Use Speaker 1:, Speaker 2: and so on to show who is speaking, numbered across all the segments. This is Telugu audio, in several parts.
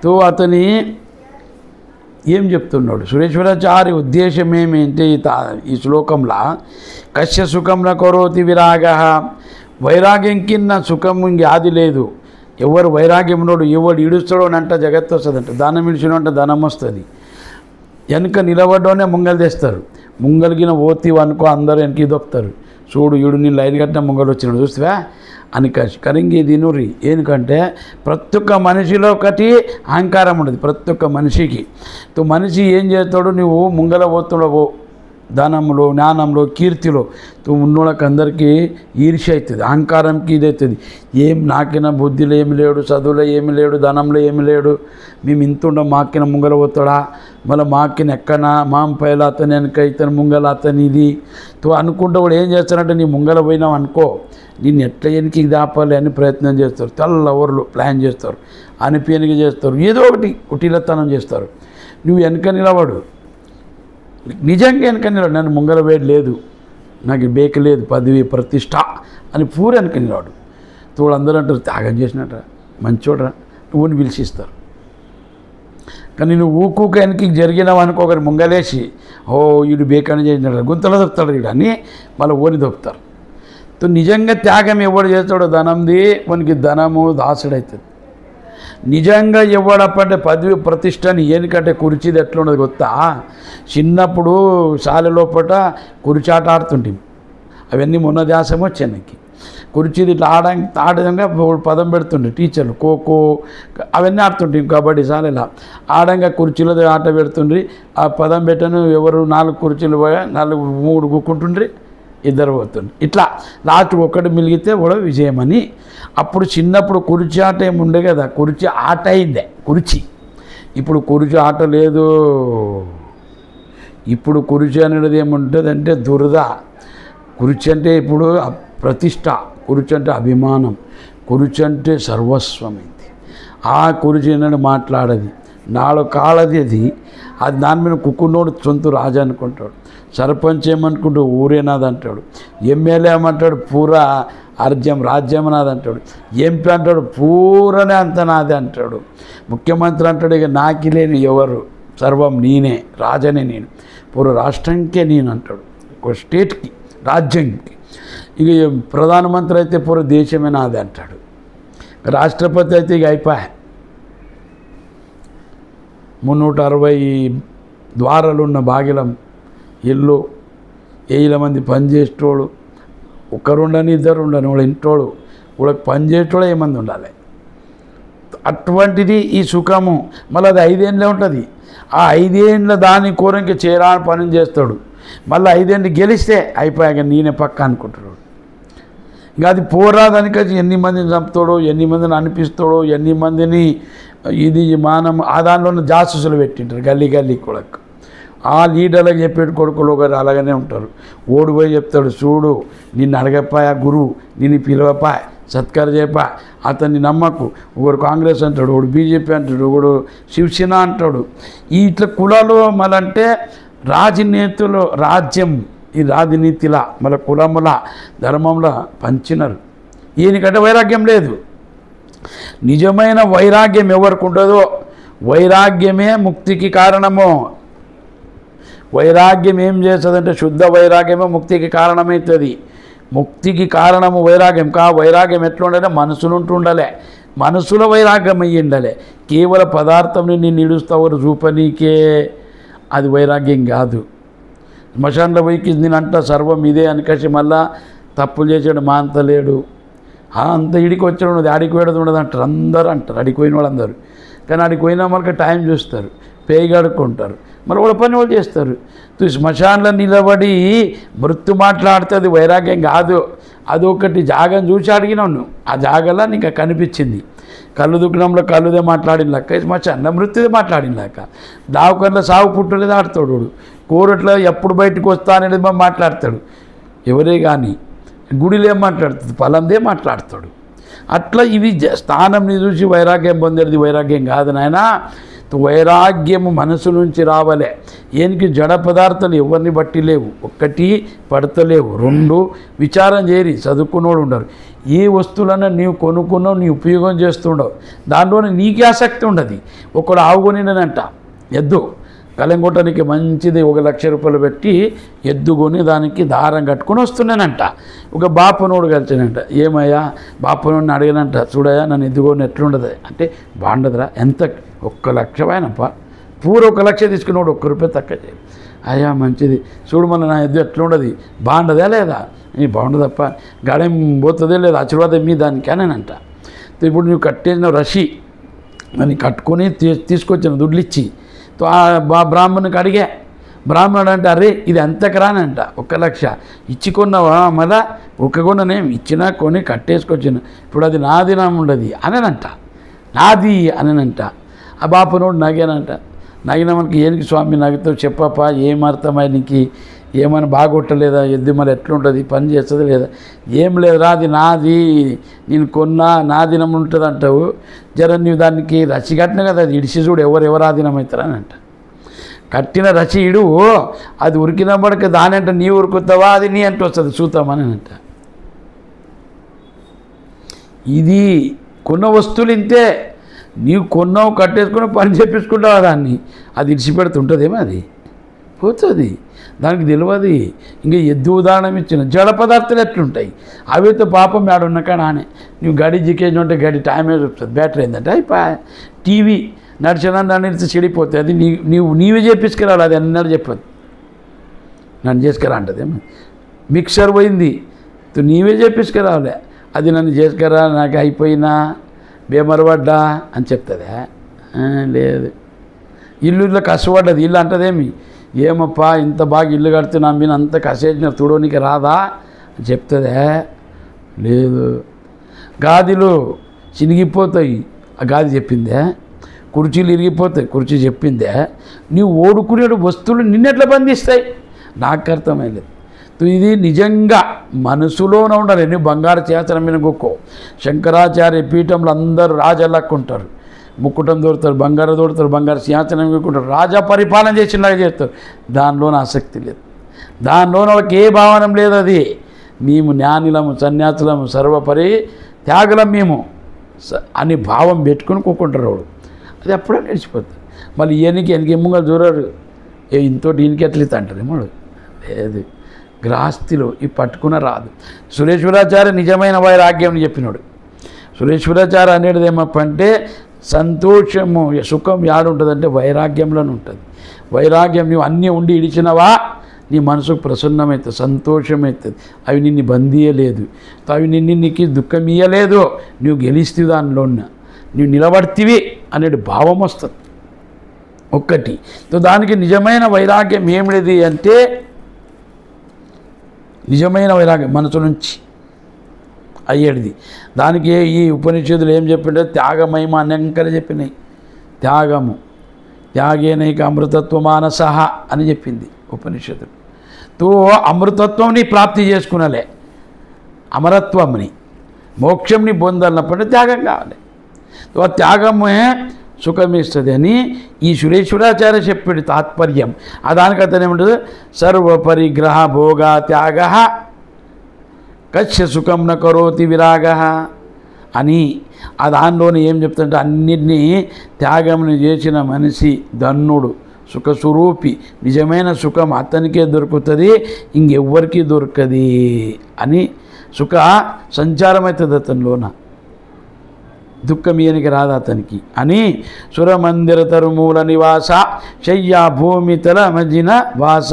Speaker 1: తో అతని ఏం చెప్తున్నాడు సురేశ్వరాచార్య ఉద్దేశం ఏమేంటి ఈ శ్లోకంలో కశ్య సుఖంలో కరోతి విరాగ వైరాగ్యం కింద సుఖం ఇంకేది లేదు ఎవరు వైరాగ్యం ఉన్నాడు ఎవడు ఈడుస్తాడో అంట జగత్తు వస్తుందంట దానం ఇడిచినంట ధనం వస్తుంది వెనుక నిలబడ్డోనే ముంగలు తెస్తారు ముంగలిగిన ఓతి అనుకో అందరూ వెనక్కి దొక్కుతారు చూడు ఈడు నీ లైన్ కట్టిన ముంగలు వచ్చినాడు చూస్తావా అని కరింగి దినురి ఎందుకంటే ప్రతి ఒక్క మనిషిలో ఒకటి అహంకారం ఉండదు ప్రతి ఒక్క మనిషికి మనిషి ఏం చేస్తాడు నువ్వు ముంగల పోతున్నావు ధనంలో జ్ఞానంలో కీర్తిలో ఉన్నోళ్ళకి అందరికీ ఈర్ష్య అవుతుంది అహంకారంకి ఇది అవుతుంది ఏం నాకిన బుద్ధిలో ఏమి లేడు చదువులో ఏమి లేడు ధనంలో ఏమి లేడు మేము ఇంతుండ మాకిన ముంగల పోతాడా మళ్ళీ మాకిన ఎక్కన మాం పైల అతని వెనక ఇతని ముంగల అతని ఇది అనుకుంటే కూడా ఏం చేస్తారంటే నీ ముంగల పోయినావు అనుకో నిన్ను ఎట్లా ఎనికి దాపాలి అని ప్రయత్నం చేస్తారు తెల్లవర్లు ప్లాన్ చేస్తారు అనిపేనికి చేస్తారు ఏదో ఒకటి కుటీలతనం చేస్తారు నువ్వు వెనక నిలబడు నిజంగా వెనక నిలబడు నన్ను ముంగల వేడి లేదు నాకు బేక లేదు పదవి ప్రతిష్ట అని పూర వెనక నిలబడు తోడు అందరూ అంటారు త్యాగం చేసినట్ట మంచోడ్రా నువ్వుని పిలిచిస్తారు కానీ నువ్వు ఊకూక వెనక్కి జరిగినావు అనుకో ఒకరి ముంగలేసి ఓ వీడు బేకని చేసినట్టు గుంతలో దొప్పుతాడు వీడు అని మళ్ళీ ఓని దొప్పుతారు నిజంగా త్యాగం ఎవడు చేస్తాడో ధనంది మనకి ధనము దాసుడవుతుంది నిజంగా ఎవడప్పంటే పదవి ప్రతిష్టని ఎందుకంటే కుర్చీది ఎట్లా ఉండదు కొత్త చిన్నప్పుడు శాల లోపల కుర్చాట ఆడుతుంటాం అవన్నీ మొన్న ధ్యాసం వచ్చాయి నాకు కుర్చీది ఇట్లా ఆడంగా పదం పెడుతుండే టీచర్లు ఖోఖో అవన్నీ ఆడుతుంటాం కబడ్డీ శాలలో ఆడంగా కుర్చీలో ఆట పెడుతుండ్రి ఆ పదం పెట్టను ఎవరు 4 కుర్చీలు పోయా 3 కూకుంటుండ్రి ఇద్దరు పోతుండ్రి ఇట్లా లాస్ట్ ఒకటి మిలిగితే కూడా విజయమని అప్పుడు చిన్నప్పుడు కుర్చీ ఆట ఏమి ఉండే కదా కుర్చీ ఆట అయిందే కుర్చీ ఇప్పుడు కుర్చీ ఆట లేదు ఇప్పుడు కుర్చీ అనేది ఏముంటుంది అంటే దురద కుర్చీ అంటే ఇప్పుడు ప్రతిష్ట కుర్చీ అంటే అభిమానం కుర్చీ అంటే సర్వస్వమైంది ఆ కుర్చీ అనేది మాట్లాడది నాలో కాళ్ళది అది దాని మీద కుక్కున్నోడు సొంత రాజు అనుకుంటాడు సర్పంచ్ ఏమనుకుంటూ ఊరేనాది అంటాడు ఎమ్మెల్యే ఏమంటాడు పూరా రాజ్యం నాది అంటాడు ఎంపీ అంటాడు పూరనే అంత నాదే అంటాడు ముఖ్యమంత్రి అంటాడు ఇక నాకి లేని ఎవరు సర్వం నేనే రాజనే నేను పూర రాష్ట్రంకే నేను అంటాడు ఒక స్టేట్కి రాజ్యంకి ఇక ప్రధానమంత్రి అయితే పూర దేశమే నాది అంటాడు రాష్ట్రపతి అయితే ఇక అయిపోయా 360 ద్వారాలున్న బాగిలం ఇల్లు 1000 మంది పనిచేసేటోడు ఒకరుండని ఇద్దరు ఉండని వాడు ఇంటోడు వాళ్ళకి పనిచేసేటోడు ఏమంది ఉండాలి అటువంటిది ఈ సుఖము మళ్ళీ అది 5 ఏళ్ళే ఉంటుంది ఆ 5 ఏళ్ళ దాని కోరంకి చేరాని పని చేస్తాడు మళ్ళీ 5 ఏళ్ళు గెలిస్తే అయిపోయాక నేనే పక్క అనుకుంటాడు ఇంకా అది పోరాదానికి ఎన్ని మందిని చంపుతాడో ఎన్ని మందిని అనిపిస్తాడో ఎన్ని మందిని ఇది మనం ఆ దానిలో జాసూసులు పెట్టింటారు గల్లీ కొడుకు ఆ లీడర్లకు చెప్పేటి కొడుకులు ఒకరు అలాగనే ఉంటారు ఓడిపోయి చెప్తాడు చూడు నిన్ను అడగపాయా గురువు నిన్ను పిలవపా సత్కారం చెప్పా అతన్ని నమ్మకు ఒకడు కాంగ్రెస్ అంటాడు ఒకడు బీజేపీ అంటాడు ఒకడు శివసేన అంటాడు ఈ ఇట్లా కులాలు మళ్ళంటే రాజనీతిలో రాజ్యం ఈ రాజనీతిలా మళ్ళీ కులముల ధర్మంలో పంచినారు ఈయనకంటే వైరాగ్యం లేదు నిజమైన వైరాగ్యం ఎవరికి ఉంటుందో వైరాగ్యమే ముక్తికి కారణము వైరాగ్యం ఏం చేస్తుందంటే శుద్ధ వైరాగ్యమే ముక్తికి కారణమవుతుంది ముక్తికి కారణము వైరాగ్యం వైరాగ్యం ఎట్లా ఉండాలి మనసులుంటూ ఉండాలి మనసులో వైరాగ్యం అయ్యి ఉండాలి కేవల పదార్థంని నేను నిడుస్తావు చూపనీకే అది వైరాగ్యం కాదు శ్మశానంలో పోయి నేను అంట సర్వం ఇదే అనికసి మళ్ళా తప్పులు చేసాడు మా అంత లేడు అంత ఇడికి వచ్చాడు ఉండదు ఆడికి పోయేది ఉండదు అంటారు అందరూ అంటారు అడికి పోయిన వాళ్ళందరూ కానీ ఆడికి పోయినా మనకి టైం చూస్తారు పేయి గడుక్కుంటారు మరి వాళ్ళ పని వాళ్ళు చేస్తారు శ్మశానంలో నిలబడి మృत्यు మాట్లాడుతుంది వైరాగ్యం కాదు అదొకటి జాగం చూసి అడిగినావు ఆ జాగలా నీకు కనిపించింది కళ్ళు దుఃఖంలో కళ్ళుదే మాట్లాడిన లెక్క శ్మశానంలో మృత్యుదే మాట్లాడిన లెక్క దావకంలో సాగు పుట్టలేదు ఆడతాడు కోరట్లో ఎప్పుడు బయటకు వస్తా అనేది మాట్లాడతాడు ఎవరే కానీ గుడిలో ఏం మాట్లాడుతుంది ఫలందే మాట్లాడతాడు అట్లా ఇవి స్థానంని చూసి వైరాగ్యం పొందేది వైరాగ్యం కాదు నాయన వైరాగ్యము మనసు నుంచి రావాలే ఏనికి జడ పదార్థాలు ఎవరిని బట్టి లేవు ఒకటి పడతలేవు 2 విచారం చేయరి చదువుకున్నోడు ఉండరు ఏ వస్తువులన్నా నీవు కొనుక్కున్నావు, నీ ఉపయోగం చేస్తుండవు, దాంట్లోనే నీకే ఆసక్తి ఉండదు. ఒకడు ఆవు కొనినంట, ఎద్దు కలంగొట్టడానికి మంచిది, 1 లక్ష రూపాయలు పెట్టి ఎద్దు కొని దానికి దారం కట్టుకొని వస్తున్నానంట. ఒక బాపనోడు కలిసినంట, ఏమయ్యా బాపనోడిని అడిగినంట, చూడయా నన్ను ఎద్దు కొని ఎట్లుండదు అంటే, బాగుండదురా, ఎంత 1 లక్ష అయినప్ప, పూర 1 లక్ష తీసుకున్నాడు, 1 రూపాయి తక్కువ చేయి. అయ్యా మంచిది, చూడు మన నా ఎద్దు ఎట్లుండదు, బాగుండదా లేదా, నీ బాగుండదప్ప, గాడేం పోతుందే లేదా, ఆశీర్వాదం మీ దానికి అనంట. ఇప్పుడు నువ్వు కట్టేసిన రషి అని కట్టుకొని తీసుకొచ్చిన దుడ్లు ఇచ్చి బ్రాహ్మణునికి అడిగా, బ్రాహ్మణుడు అంటే అరే ఇది ఎంతకు రానంట, 1 లక్ష ఇచ్చి కొన్నావా, మళ్ళా కొననేం ఇచ్చినా కొని కట్టేసుకొచ్చిన, ఇప్పుడు అది నాది నా ఉండదు అనంట, నాది అనంట. ఆ బాపనోడు నగానంట, నగిన మనకి ఏనికి స్వామి నగితో చెప్పప్ప, ఏం అర్థమై నీకు, ఏమైనా బాగొట్టలేదా ఎద్దు, మరి ఎట్లుంటుంది, పని చేస్తుంది లేదా, ఏం లేదురా అది నాది, నేను కొన్నా నాదినం ఉంటుంది అంటావు, జర నీవు దానికి రచి కట్టిన కదా, అది ఇడిసి చూడు ఎవరు ఆధీనం అవుతారని అంట. కట్టిన రచి ఇడు, అది ఉరికిన పడక దాని అంట నీ ఉరుకుతావా, అది నీ అంటూ వస్తుంది చూద్దామని అంట. ఇది కొన్న వస్తువులు ఇంతే, నీవు కొన్నావు కట్టేసుకుని పని చేపించుకుంటావా దాన్ని, అది ఇడిచిపెడుతుంటుందేమో, అది పోతుంది, దానికి తెలియదు. ఇంకా ఎద్దు ఉదాహరణ ఇచ్చిన జడ పదార్థాలు ఎట్లుంటాయి, అవితో పాపం ఆడున్న కానే నువ్వు గడి జికేజ్ ఉంటే గడి టైమే చూపుతుంది, బ్యాటరీ అయిందంటే అయిపోయి, టీవీ నడిచినా నడిచి చెడిపోతుంది, అది నీవే చేపించుకురావాలి, అది అన్నారు చెప్పదు, నన్ను చేసుకురా అంటదేమో. మిక్సర్ పోయింది, నీవే చేపించుకురావాలి, అది నన్ను చేసుకురా, నాకు అయిపోయినా బేమరపడ్డా అని చెప్తుందా, లేదు. ఇల్లులో కష్టపడ్డది, ఇల్లు అంటదేమి, ఏమప్పా ఇంత బాగా ఇల్లు కడుతున్నా మీరు అంత కసేసిన తుడోనికి రాదా అని చెప్తుందే, లేదు. గాదిలో చినిగిపోతాయి, ఆ గాది చెప్పిందే, కుర్చీలు ఇరిగిపోతాయి, కుర్చీ చెప్పిందే. నీవు ఓడుకునే వస్తువులు నిన్నెట్లా బంధిస్తాయి, నాకు అర్థమైలేదు. ఇది నిజంగా మనసులోనే ఉండాలి. నువ్వు బంగారు చేతనం మీద గొక్కో, శంకరాచార్య పీఠంలో అందరూ రాజాలకు ఉంటారు, ముక్కుటం దొరుకుతారు, బంగారు దొరుకుతారు, బంగారు సింహాసనం ఎక్కుంటారు, రాజా పరిపాలన చేసినలాగా చేస్తారు. దానిలోన ఆసక్తి లేదు, దానిలోన వాళ్ళకి ఏ భావనం లేదు. అది మేము జ్ఞానులము సన్యాసులము సర్వపరి త్యాగులం మేము అని భావం పెట్టుకుని కూకుంటారు వాడు, అది అప్పుడే నడిచిపోతుంది. మళ్ళీ ఈయనకి ఎముగా చూడరు, ఇంతోటి ఈయనకి ఎట్లయితే అంటారేమో, లేదు. గ్రహస్థిలో ఈ పట్టుకున్న రాదు. సురేశ్వరాచార్య నిజమైన వైరాగ్యం చెప్పినాడు. సురేశ్వరాచార్య అనేది ఏమప్పంటే సంతోషము సుఖం యాడుంటుందంటే వైరాగ్యంలోనే ఉంటుంది. వైరాగ్యం నువ్వు అన్నీ ఉండి ఇడిచినవా నీ మనసుకు ప్రసన్నమవుతుంది, సంతోషమవుతుంది. అవి నిన్ను బందీయలేదు, అవి నీకు దుఃఖం ఇయ్యలేదు, నువ్వు గెలిస్తే దానిలో నువ్వు నిలబడితివి అనే భావం వస్తుంది ఒక్కటి. దానికి నిజమైన వైరాగ్యం ఏం లేదు అంటే, నిజమైన వైరాగ్యం మనసు నుంచి అయ్యేది. దానికి ఈ ఉపనిషత్తులు ఏం చెప్పింటే త్యాగమహిమ అనంకర చెప్పినాయి. త్యాగము త్యాగేనైక అమృతత్వ మానసహ అని చెప్పింది ఉపనిషత్తులు. అమృతత్వంని ప్రాప్తి చేసుకునలే, అమరత్వంని మోక్షంని పొందాలన్నప్పుడు త్యాగం కావాలి. ఆ త్యాగమే సుఖమిస్తుంది అని ఈ సురేశ్వరాచార్య చెప్పాడు తాత్పర్యం. దానికి అతను ఏమంటుంది, సర్వపరిగ్రహ భోగ త్యాగ కశ్య సుఖం న కరోతి విరాగ అని. దానిలోనే ఏం చెప్తుంటే అన్నిటినీ త్యాగంని చేసిన మనిషి ధన్యుడు, సుఖస్వరూపి. నిజమైన సుఖం అతనికే దొరుకుతుంది, ఇంకెవ్వరికీ దొరకది అని. సుఖ సంచారం అవుతుంది అతనిలోన, దుఃఖం ఈయనకి రాదు అతనికి అని. సురమందిర తరుమూల నివాస శయ్యా భూమి తల మజిన వాస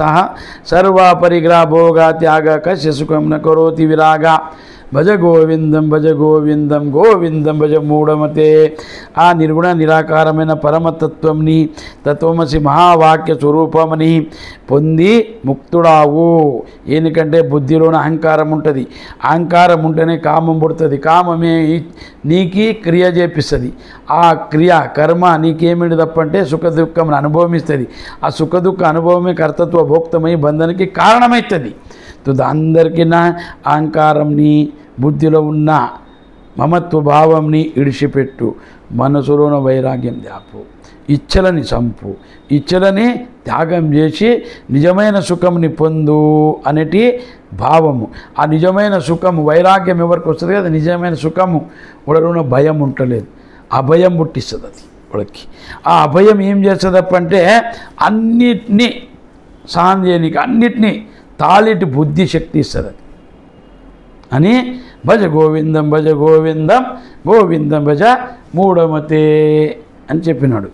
Speaker 1: సర్వాపరిగ్రహ భోగ త్యాగ కశ్య సుఖం న కరోతి విరాగ భజ గోవిందం గోవిందం భజ మూఢమతే. ఆ నిర్గుణ నిరాకారమైన పరమతత్వంని, తత్వమసి మహావాక్య స్వరూపమని పొంది ముక్తుడావు. ఎందుకంటే బుద్ధిలోన అహంకారం ఉంటుంది, అహంకారం ఉంటేనే కామం పుడుతుంది, కామమే నీకి క్రియ చేపిస్తుంది. ఆ క్రియ కర్మ నీకేమిటి తప్పంటే సుఖ దుఃఖం అనుభవమిస్తుంది. ఆ సుఖ దుఃఖ అనుభవమే కర్తత్వ భోక్తమై బంధనకి కారణమవుతుంది. అందరికీ అహంకారంని బుద్ధిలో ఉన్న మమత్వ భావంని ఇడిచిపెట్టు, మనసులోన వైరాగ్యం దాపు, ఇచ్చలని చంపు, ఇచ్చలని త్యాగం చేసి నిజమైన సుఖంని పొందు అనేటి భావము. ఆ నిజమైన సుఖము వైరాగ్యం ఎవరికి వస్తుంది కదా, నిజమైన సుఖము వాడలో భయం ఉంటలేదు, అభయం పుట్టిస్తుంది అది వాడికి. ఆ అభయం ఏం చేస్తుందప్ప అంటే అన్నిటినీ సాన్ చేయనికి, అన్నిటినీ తాళిటి బుద్ధి శక్తి ఇస్తుంది అది అని. భజ గోవిందం భజ గోవిందం గోవిందం భజ మూఢమతే అని చెప్పినాడు.